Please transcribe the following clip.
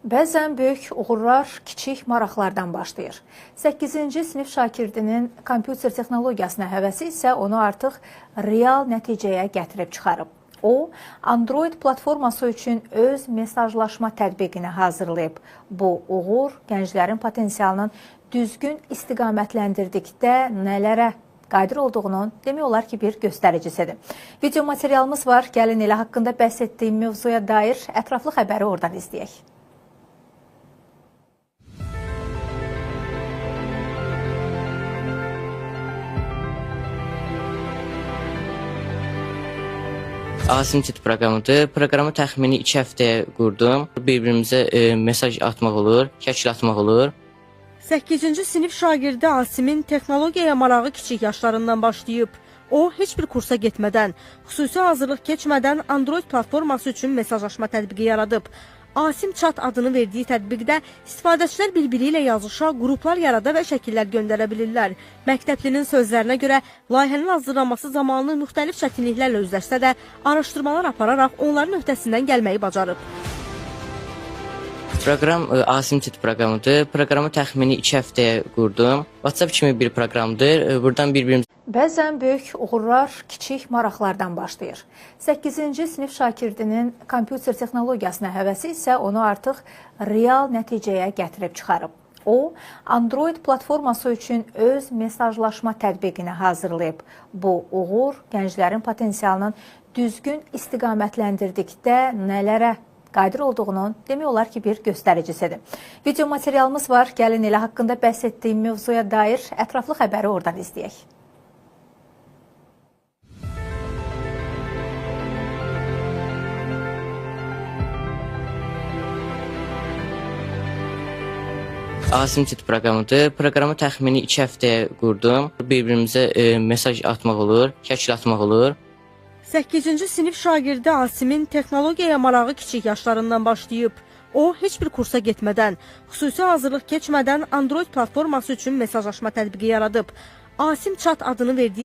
Bəzən böyük uğurlar kiçik maraqlardan başlayır. 8-ci sinif şagirdinin kompüter texnologiyasına həvəsi isə onu artıq real nəticəyə gətirib çıxarıb. O, Android platforması üçün öz mesajlaşma tətbiqini hazırlayıb. Bu uğur gənclərin potensialının düzgün istiqamətləndirdikdə nələrə qadir olduğunun demək olar ki, bir göstəricisidir. Video materialımız var. Gəlin elə haqqında bəhs etdiyim mövzuya dair ətraflı xəbəri oradan izləyək. Asimtit proqramıdır. Proqramı təxmini 2 həftəyə qurdum. Bir-birimizə mesaj atmaq olur, şəkil atmaq olur. 8-ci sinif şagirdi Asimin texnologiyaya marağı kiçik yaşlarından başlayıb. O, heç bir kursa getmədən, xüsusi hazırlıq keçmədən Android platforması üçün mesajlaşma tətbiqi yaradıb. Asim Chat adını verdiyi tətbiqdə istifadəçilər bir-biri ilə yazışa, qruplar yarada və şəkillər göndərə bilirlər. Məktəblinin sözlərinə görə layihənin hazırlanması zamanı müxtəlif çətinliklərlə üzləşsə də, araşdırmalar apararaq onların öhdəsindən gəlməyi bacarıb. Proqram Asimtit proqramıdır. Proqramı təxmini 2 həftəyə qurdum. WhatsApp kimi bir proqramdır. Buradan bir-birimizə Bəzən böyük uğurlar kiçik maraqlardan başlayır. 8-ci sinif şagirdinin kompüter texnologiyasına həvəsi isə onu artıq real nəticəyə gətirib çıxarıb. O, Android platforması üçün öz mesajlaşma tətbiqini hazırlayıb. Bu uğur gənclərin potensialının düzgün istiqamətləndirdikdə nələrə qadir olduğunun demək olar ki, bir göstəricisidir. Video materialımız var. Gəlin elə haqqında bəhs etdiyim mövzuya dair ətraflı xəbəri oradan izləyək. Asimtit proqramıdır. Proqramı təxmini 2 həftəyə qurdum. Bir-birimizə mesaj atmaq olur, şəkil atmaq olur. 8-ci sinif şagirdi Asimin texnologiyaya marağı kiçik yaşlarından başlayıb. O, heç bir kursa getmədən, xüsusi hazırlıq keçmədən Android platforması üçün mesajlaşma tətbiqi yaradıb. Asim Chat adını verdiyi